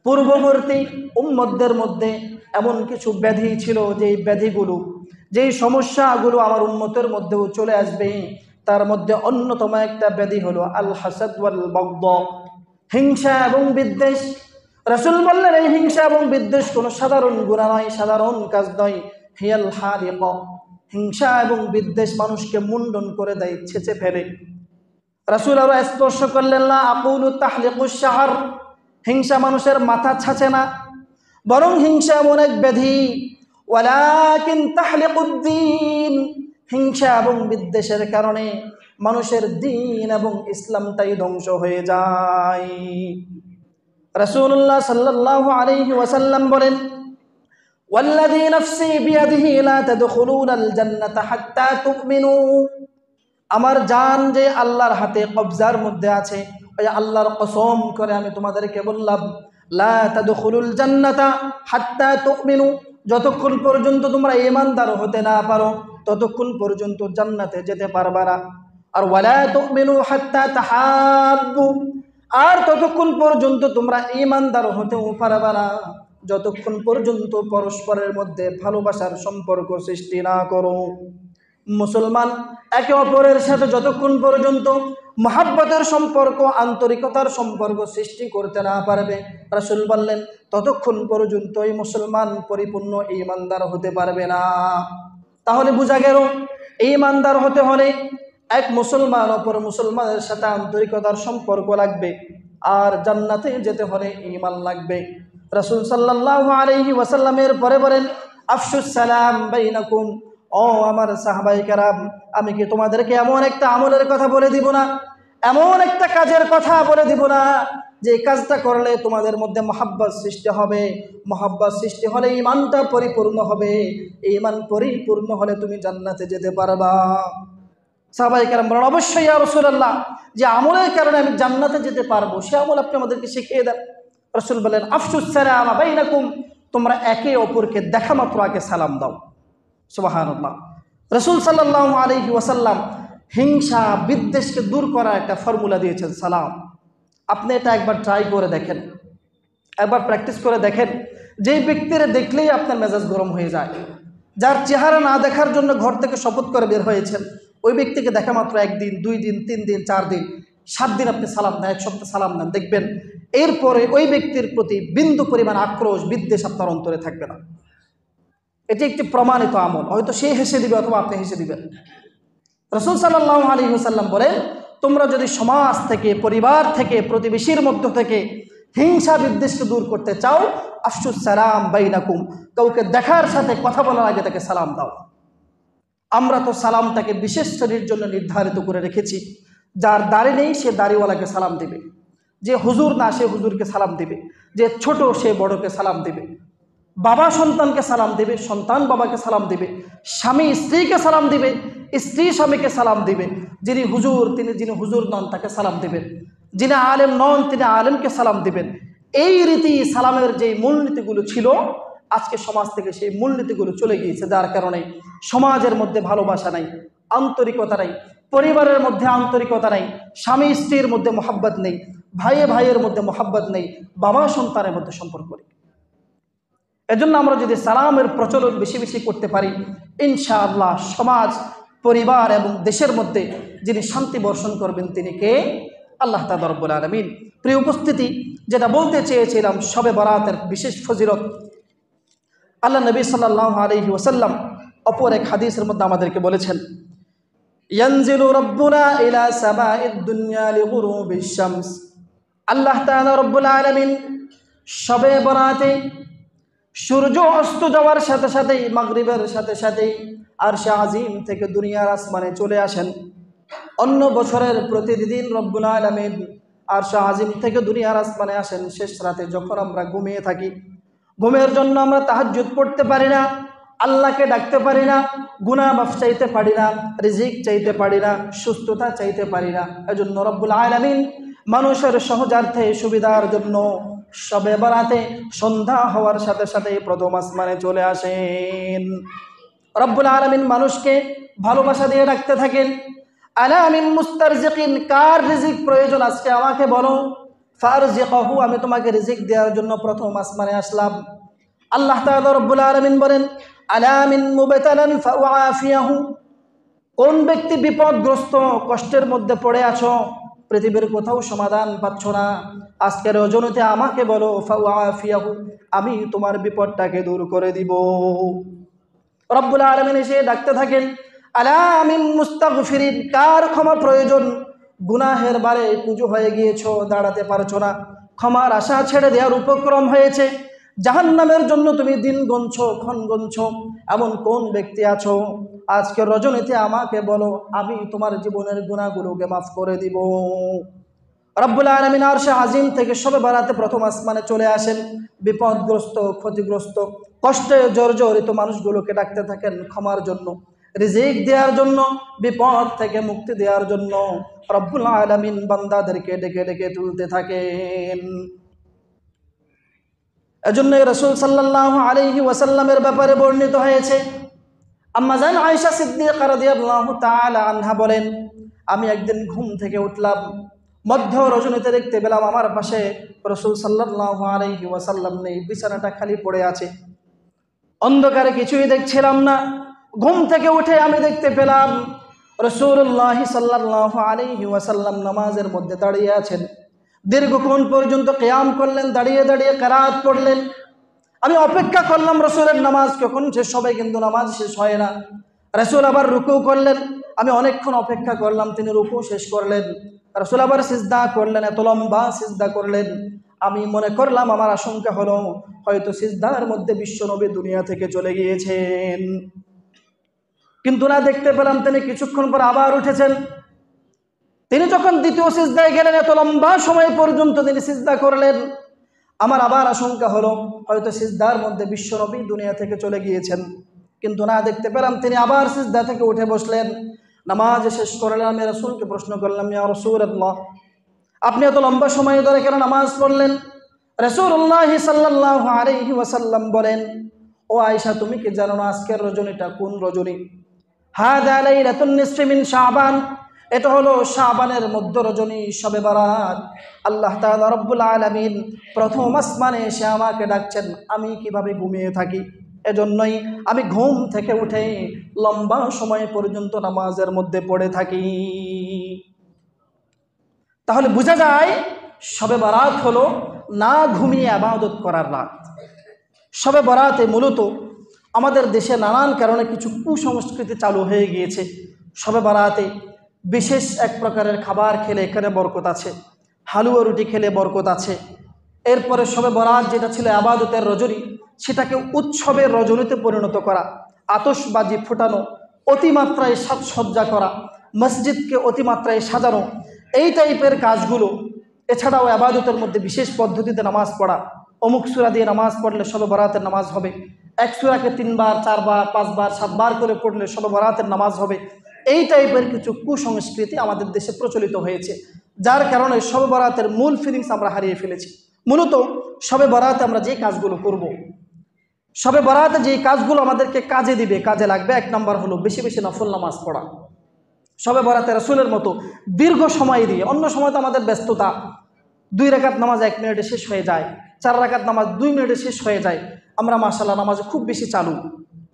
পূর্ববর্তী উম্মতদের মধ্যে এমন কিছু ব্যাধি ছিল, যেই ব্যাধিগুলো, যেই সমস্যাগুলো আমার উম্মতের মধ্যেও চলে আসবে, তার মধ্যে অন্যতম একটা ব্যাধি হলো আল হাসাদ ওয়াল বাগদা, হিংসা এবং বিদ্বেষ। রাসূল বললেন, এই হিংসা এবং বিদ্বেষ কোনো সাধারণ গুনাহ নয়, সাধারণ কাজ নয়, হিয়াল হালিকা, হিংসা এবং বিদ্বেষ মানুষকে মুন্ডন করে দেয়, ছেঁচে ফেলে। রাসূল আরো স্পর্শ করলেন, লা আকুলু তাহলিকুশ শাহর, হিংসা মানুষের মাথা ছাঁচে না, বরং হিংসা এমন এক ব্যাধি, ওয়ালাকিন তাহলিকুদ্দিন, হিংসা এবং বিদ্বেষের কারণে মানুষের দ্বীন এবং ইসলামটাই ধ্বংস হয়ে যায়। রাসূলুল্লাহ সাল্লাল্লাহু আলাইহি ওয়াসাল্লাম বলেন, ওয়াল্লাযী নাফসি বিয়াদিহি লা তাদখুলুনাল জান্নাতা হাত্তা তুমিনু, আমার জান যে আল্লাহর হাতে কবজার মধ্যে আছে, ওই আল্লাহর কসম করে আমি তোমাদেরকে বললাম, লা তাদখুলুল জান্নাতা হাত্তা তুমিনু, যতক্ষণ পর্যন্ত তোমরা ঈমানদার হতে না পারো, ততক্ষণ পর্যন্ত জান্নাতে যেতে পারবা না। আর ওয়ালা তুমিনু হাত্তা তাহাব্বু, আর ততক্ষণ পর্যন্ত তোমরা ঈমানদার হতেও পারবা না, যতক্ষণ পর্যন্ত পরস্পরের মধ্যে ভালোবাসার সম্পর্ক সৃষ্টি না করো। মুসলমান একে অপরের সাথে যতক্ষণ পর্যন্ত মহাব্বতের সম্পর্ক, আন্তরিকতার সম্পর্ক সৃষ্টি করতে না পারবে, রাসূল বললেন, ততক্ষণ পর্যন্ত এই মুসলমান পরিপূর্ণ ঈমানদার হতে পারবে না। তাহলে বোঝা গেল, ঈমানদার হতে হলে এক মুসলমান অপর মুসলমানের সাথে আন্তরিকতার সম্পর্ক লাগবে, আর জান্নাতে যেতে হলে ঈমান লাগবে। রাসূল সাল্লাল্লাহু আলাইহি ওয়াসাল্লামের পরে বলেন, আফশুস সালাম বাইনাকুম, ও ও আমার সাহাবায়ে কেরাম, আমি কি তোমাদেরকে এমন একটা আমলের কথা বলে দিব না, এমন একটা কাজের কথা বলে দিব না যে কাজটা করলে তোমাদের মধ্যে মহাব্বত সৃষ্টি হবে, মহাব্বত সৃষ্টি হলে ঈমানটা পরিপূর্ণ হবে, ঈমান পরিপূর্ণ হলে তুমি জান্নাতে যেতে পারবা। সাহাবায়ে কেরাম বলেন, অবশ্যই ইয়া রাসূলুল্লাহ, যে আমলের কারণে আমি জান্নাতে যেতে পারবো সে আমল আপনি আমাদেরকে শিখিয়ে দেন। রাসূল বলেন, আফশুস সালামা বাইনাকুম, তোমরা একে অপরকে দেখা মাত্র আগে সালাম দাও। সুবহানাল্লাহ। রাসূল সাল্লাল্লাহু আলাইহি ওয়াসাল্লাম হিংসা বিদ্বেষকে দূর করার একটা ফর্মুলা দিয়েছেন, সালাম। আপনি এটা একবার ট্রাই করে দেখেন, একবার প্র্যাকটিস করে দেখেন। যেই ব্যক্তিরে দেখলেই আপনার মেজাজ গরম হয়ে যায়, যার চেহারা না দেখার জন্য ঘর থেকে শপথ করে বের হয়েছেন, ওই ব্যক্তিকে দেখা মাত্র 1 দিন 2 দিন 3 দিন 4 দিন 7 দিন আপনি সালাম দেন, 1 সপ্তাহ সালাম দেন, দেখবেন এরপরে ওই ব্যক্তির প্রতি বিন্দু পরিমাণ আক্রোশ বিদ্বেষ আপনার অন্তরে থাকবে না। এটি একটি প্রমাণিত আমল। হয়তো সে হেসে দিবে অথবা আপনি হেসে দিবেন। রাসূল সাল্লাল্লাহু আলাইহি ওয়াসাল্লাম বলেন, তোমরা যদি সমাজ থেকে, পরিবার থেকে, প্রতিবেশীর মধ্য থেকে হিংসা বিদ্বেষকে দূর করতে চাও, আফশুস সালাম বাইনাকুম, কাউকে দেখার সাথে কথা বলার আগে তাকে সালাম দাও। আমরা তো সালামটাকে বিশেষ শ্রেণীর জন্য নির্ধারিত করে রেখেছি। যার দাড়ি নেই সে দাড়িওয়ালাকে সালাম দিবে, যে হুজুর না সে হুজুরকে সালাম দিবে, যে ছোট সে বড়কে সালাম দিবে, বাবা সন্তানকে সালাম দিবে, সন্তান বাবাকে সালাম দিবে, স্বামী স্ত্রীকে সালাম দিবে, স্ত্রী স্বামীকে সালাম দিবে, যিনি হুজুর যিনি হুজুর নন তাকে সালাম দিবেন, যিনি আলেম নন তিনি আলেমকে সালাম দিবেন। এই রীতি সালামের যে মূলনীতিগুলো ছিল, আজকে সমাজ থেকে সেই মূলনীতিগুলো চলে গিয়েছে, যার কারণে সমাজের মধ্যে ভালোবাসা নাই, আন্তরিকতা নাই, পরিবারের মধ্যে আন্তরিকতা নাই, স্বামী স্ত্রীর মধ্যে মহাব্বত নেই, ভাইয়ে ভাইয়ের মধ্যে মহাব্বত নেই, বাবা সন্তানের মধ্যে সম্পর্ক নেই। এজন্য আমরা যদি সালামের প্রচলন বেশি বেশি করতে পারি, ইনশাআল্লাহ সমাজ, পরিবার এবং দেশের মধ্যে যিনি শান্তি বর্ষণ করবেন তিনি কে? আল্লাহ তাআলা রব্বুল আলামিন। প্রিয় উপস্থিতি, যেটা বলতে চেয়েছিলাম শবে বরাতের বিশেষ ফজিলত, আল্লাহ নবী সাল্লাল্লাহু আলাইহি ওয়াসাল্লাম অপর এক হাদিসের মধ্যে আমাদেরকে বলেছেন, ইয়ানজিলু রাব্বুনা ইলা সামাঈদ দুনিয়া লিগুরুবিশ শামস। আল্লাহ তাআলা রব্বুল আলামিন শবে বরাতে সূর্য অস্ত যাওয়ার সাথে সাথেই, মাগরিবের সাথে সাথেই আরশে আজিম থেকে দুনিয়ার আসমানে চলে আসেন। অন্য বছরের প্রতিদিন রব্বুল আলামিন আরশে আজিম থেকে দুনিয়ার আসমানে আসেন শেষ রাতে, যখন আমরা ঘুমিয়ে থাকি। ঘুমের জন্য আমরা তাহাজ্জুদ পড়তে পারি না, আল্লাহকে ডাকতে পারি না, গুনাহ মাফ চাইতে পারি না, রিজিক চাইতে পারি না, সুস্থতা চাইতে পারি না। এজন্য রব্বুল আলামিন মানুষের সহজার্থে সুবিধার জন্য শবে বরাতে সন্ধ্যা হওয়ার সাথে সাথে প্রথম আসমানে চলে আসেন। রব্বুল আলামিন মানুষকে ভালোবাসা দিয়ে ডাকতে থাকেন, আলা মিন মুস্তারজিকিন, কার রিজিক প্রয়োজন আজকে আমাকে বলো, ফারজিকহু, আমি তোমাকে রিজিক দেওয়ার জন্য প্রথম আসমানে আসলাম। আল্লাহ তাআলা রব্বুল আলামিন বলেন, আলা মিন মুবতালান ফাউআফিয়াহু, কোন ব্যক্তি বিপদগ্রস্ত, কষ্টের মধ্যে পড়ে আছো, পৃথিবীর কোথাও সমাধান পাচ্ছ না, আজকের রজনীতে আমাকে বলো, ফাউআফিয়াহু, আমি তোমার বিপদটাকে দূর করে দিব। রব্বুল আলামিন এসে ডাকতে থাকেন, আলা মিন মুস্তাগফিরিন, কার ক্ষমা প্রয়োজন, গুনাহের বারে কুঁজো হয়ে গিয়েছো, দাঁড়াতে পারছো না, ক্ষমার আশা ছেড়ে দেওয়ার উপক্রম হয়েছে, জাহান্নামের জন্য তুমি দিন গুনছো, ক্ষণ গুনছো, এমন কোন ব্যক্তি আছো, আজকের রজনীতে আমাকে বলো, আমি তোমার জীবনের গুনাহগুলোকে মাফ করে দিব। রব্বুল আলামিন আরশে আজিম থেকে শবে বরাতে প্রথম আসমানে চলে আসেন, বিপদগ্রস্ত, ক্ষতিগ্রস্ত, কষ্টে জর্জরিত মানুষগুলোকে ডাকতে থাকেন ক্ষমার জন্য, রিজিক দেওয়ার জন্য, বিপদ থেকে মুক্তি দেওয়ার জন্য। রব্বুল আলামিন বান্দাদেরকে ডেকে ডেকে তুলতে থাকেন। এজন্য রাসূল সাল্লাল্লাহু আলাইহি ওয়াসাল্লামের ব্যাপারে বর্ণিত হয়েছে, আম্মা জান আয়েশা সিদ্দিকা রাদিয়াল্লাহু তাআলা আনহা বলেন, আমি একদিন ঘুম থেকে উঠলাম, মধ্য রজনীতে দেখতে পেলাম আমার পাশে রাসূল সাল্লাল্লাহু আলাইহি ওয়াসাল্লাম নেই, বিছানাটা খালি পড়ে আছে। অন্ধকারে কিছুই দেখছিলাম না। ঘুম থেকে উঠে আমি দেখতে পেলাম রাসূলুল্লাহ সাল্লাল্লাহু আলাইহি ওয়াসাল্লাম নামাজের মধ্যে দাঁড়িয়ে আছেন। দীর্ঘক্ষণ পর্যন্ত কিয়াম করলেন, দাঁড়িয়ে দাঁড়িয়ে কিরাত পড়লেন। আমি অপেক্ষা করলাম রাসূলের নামাজ কখন শেষ হবে, কিন্তু নামাজ শেষ হয় না। রাসূল আবার রুকু করলেন, আমি অনেকক্ষণ অপেক্ষা করলাম, তিনি রুকু শেষ করলেন। রাসূল আবার সিজদা করলেন, এত লম্বা সিজদা করলেন, আমি মনে করলাম, আমার আশঙ্কা হলো হয়তো সিজদার মধ্যে বিশ্বনবী দুনিয়া থেকে চলে গিয়েছেন। কিন্তু না দেখতে পেলাম তিনি কিছুক্ষণ পর আবার উঠেছেন। তিনি যখন দ্বিতীয় সিজদায় গেলেন, এত লম্বা সময় পর্যন্ত তিনি সিজদা করলেন। আমার আবার আশঙ্কা হলো হয়তো সিজদার মধ্যে বিশ্বনবী দুনিয়া থেকে চলে গিয়েছেন, কিন্তু না দেখতে পেলাম তিনি আবার সিজদা থেকে উঠে বসলেন। নামাজ শেষ করলেন। আমি রাসূলকে প্রশ্ন করলাম, ইয়া রাসূলুল্লাহ, আপনি এত লম্বা সময় ধরে কেন নামাজ পড়লেন? রাসূলুল্লাহ সাল্লাল্লাহু আলাইহি ওয়াসাল্লাম বলেন, ও আয়েশা, তুমি কি জানো না আজকের রজনীটা কোন রজনী? হাযা লাইলাতুন নিসফি মিন শাবান, এটা হলো শাবানের মধ্য রজনী, শবে বরাত। আল্লাহ তাআলা রব্বুল আলামিন প্রথম আসমানে এসে আমাকে ডাকছেন, আমি কিভাবে ঘুমিয়ে থাকি, এজন্যই আমি ঘুম থেকে উঠে লম্বা সময় পর্যন্ত নামাজের মধ্যে পড়ে থাকি। তাহলে বোঝা যায় শবে বরাত হলো না ঘুমিয়ে ইবাদত করার রাত। শবে বরাতে মূলত আমাদের দেশে নানান কারণে কিছু কুসংস্কৃতি চালু হয়ে গিয়েছে। শবে বরাতে বিশেষ এক প্রকারের খাবার খেলে এখানে বরকত আছে, হালুয়া রুটি খেলে বরকত আছে। এরপরে শবে বরাত যেটা ছিল ইবাদতের রজনী, সেটাকে উৎসবের রজনীতে পরিণত করা, আতশবাজি ফোটানো, অতিমাত্রায় সাজসজ্জা করা, মসজিদকে অতিমাত্রায় সাজানো, এই টাইপের কাজগুলো। এছাড়াও ইবাদতের মধ্যে বিশেষ পদ্ধতিতে নামাজ পড়া, অমুক সূরা দিয়ে নামাজ পড়লে শবে বরাতের নামাজ হবে, এক সূরাকে 3 বার 4 বার 5 বার 7 বার করে পড়লে শবে বরাতের নামাজ হবে। এই টাইপের কিছু কুসংস্কৃতি আমাদের দেশে প্রচলিত হয়েছে, যার কারণে শবে বরাতের মূল ফিলিংস আমরা হারিয়ে ফেলেছি। মূলত শবে বরাতে আমরা যে কাজগুলো করব, শবে বরাতে যে কাজগুলো আমাদেরকে কাজে দিবে, কাজে লাগবে, 1 নম্বর হলো বেশি বেশি নফল নামাজ পড়া। শবে বরাতে রাসূলের মতো দীর্ঘ সময় দিয়ে, অন্য সময় তো আমাদের ব্যস্ততা, 2 রাকাত নামাজ 1 মিনিটে শেষ হয়ে যায়, 4 রাকাত নামাজ 2 মিনিটে শেষ হয়ে যায়। আমরা মাশাআল্লাহ নামাজে খুব বেশি চালু,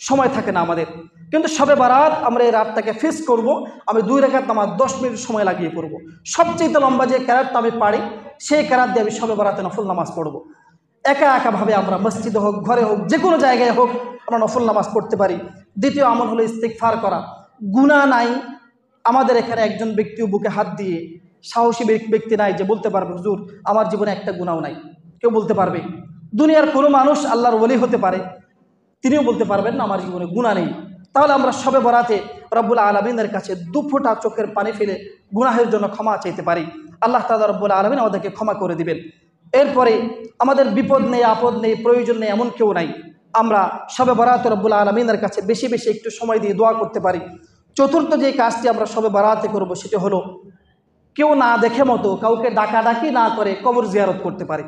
সময় থাকে না আমাদের। কিন্তু শবে বরাত আমরা এই রাতটাকে ফেস করব, আমি 2 রাকাত নামাজ 10 মিনিট সময় লাগিয়ে পড়ব। সবচেয়ে লম্বা যে ক্যারাতটা আমি পারি, সেই ক্যারাত দিয়ে আমি শবে বরাতে নফল নামাজ পড়ব। একা একাভাবে আমরা মসজিদে হোক, ঘরে হোক, যে কোনো জায়গায় হোক আমরা নফল নামাজ পড়তে পারি। দ্বিতীয় আমল হলো ইস্তিগফার করা। গুনাহ নাই আমাদের এখানে একজন ব্যক্তিও বুকে হাত দিয়ে, সাহসী ব্যক্তি নাই যে বলতে পারবে হুজুর আমার জীবনে একটা গুনাহও নাই। কেউ বলতে পারবে? দুনিয়ার কোনো মানুষ আল্লাহর ওলি হতে পারে, তিনিও বলতে পারবেন না আমার জীবনে গুনাহ নেই। তাহলে আমরা শবে বরাতে রব্বুল আলামিনের কাছে 2 ফোঁটা চোখের পানি ফেলে গুনাহের জন্য ক্ষমা চাইতে পারি। আল্লাহ তাআলা রব্বুল আলামিন আমাদেরকে ক্ষমা করে দিবেন। এরপরে আমাদের বিপদ নেই, আপদ নেই, প্রয়োজন নেই এমন কেউ নাই। আমরা শবে বরাতে রব্বুল আলামিনের কাছে বেশি বেশি একটু সময় দিয়ে দোয়া করতে পারি। চতুর্থ যে কাজটি আমরা শবে বরাতে করব, সেটা হলো কেউ না দেখে মতো, কাউকে ডাকাডাকি না করে কবর জিয়ারত করতে পারি।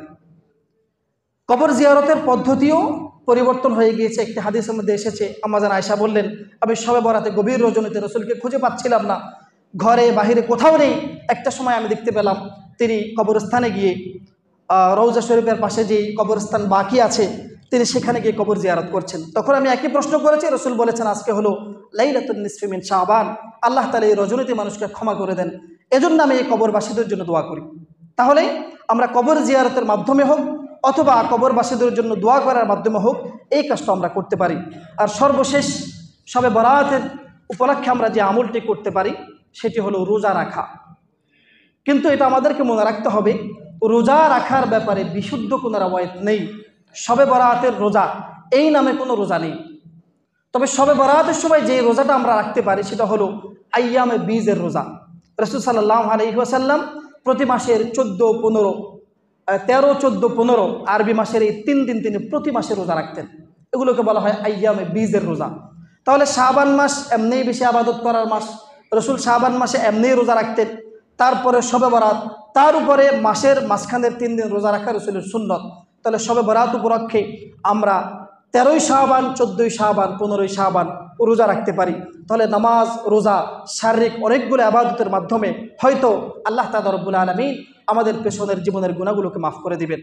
কবর জিয়ারতের পদ্ধতিও পরিবর্তন হয়ে গিয়েছে। একটি হাদিসের মধ্যে এসেছে, আম্মা জান আয়েশা বললেন, আমি শবে বরাতে গভীর রজনীতে রাসূলকে খুঁজে পাচ্ছিলাম না, ঘরে বাহিরে কোথাও নেই। একটা সময় আমি দেখতে পেলাম তিনি কবরস্থানে গিয়ে, রওজা শরীফের পাশে যে কবরস্থান বাকি আছে, তিনি সেখানে গিয়ে কবর জিয়ারত করছেন। তখন আমি একই প্রশ্ন করেছি, রাসূল বলেছেন আজকে হলো লাইলাতুন নিসফি মিন শাবান, আল্লাহ তাআলা এই রজনীতে মানুষকে ক্ষমা করে দেন, এজন্য আমি এই কবরবাসীদের জন্য দোয়া করি। তাহলে আমরা কবর জিয়ারতের মাধ্যমে হোক অথবা কবরবাসীদের জন্য দোয়া করার মাধ্যমে হোক, এই কাজটা আমরা করতে পারি। আর সর্বশেষ শবে বরাতের উপলক্ষে আমরা যে আমলটি করতে পারি সেটি হলো রোজা রাখা। কিন্তু এটা আমাদেরকে মনে রাখতে হবে, রোজা রাখার ব্যাপারে বিশুদ্ধ কোনো রওয়ায়াত নেই। শবে বরাতের রোজা এই নামে কোনো রোজা নেই। তবে শবে বরাতের সময় যে রোজাটা আমরা রাখতে পারি সেটা হলো আইয়ামে বীজের রোজা। রাসূল সাল্লাল্লাহু আলাইহি ওয়াসাল্লাম প্রতি মাসের 14, 15, 13, 14, 15 আরবি মাসের এই 3 দিন তিনি প্রতি মাসে রোজা রাখতেন। এগুলোকে বলা হয় আইয়ামে বীজের রোজা। তাহলে শাবান মাস এমনিই বেশি আবাদত করার মাস, রাসূল শাবান মাসে এমনিই রোজা রাখতেন। তারপরে শবে বরাত, তার উপরে মাসের মাঝখানের 3 দিন রোজা রাখা রাসূলের সুন্নত। তাহলে শবে বরাত উপলক্ষে আমরা 13ই শাবান, 14ই শাবান, 15ই শাবান রোজা রাখতে পারি। তাহলে নামাজ, রোজা, শারীরিক অনেকগুলো ইবাদতের মাধ্যমে হয়তো আল্লাহ তাআলা রব্বুল আলামিন আমাদের পেছনের জীবনের গুনাহগুলোকে মাফ করে দিবেন।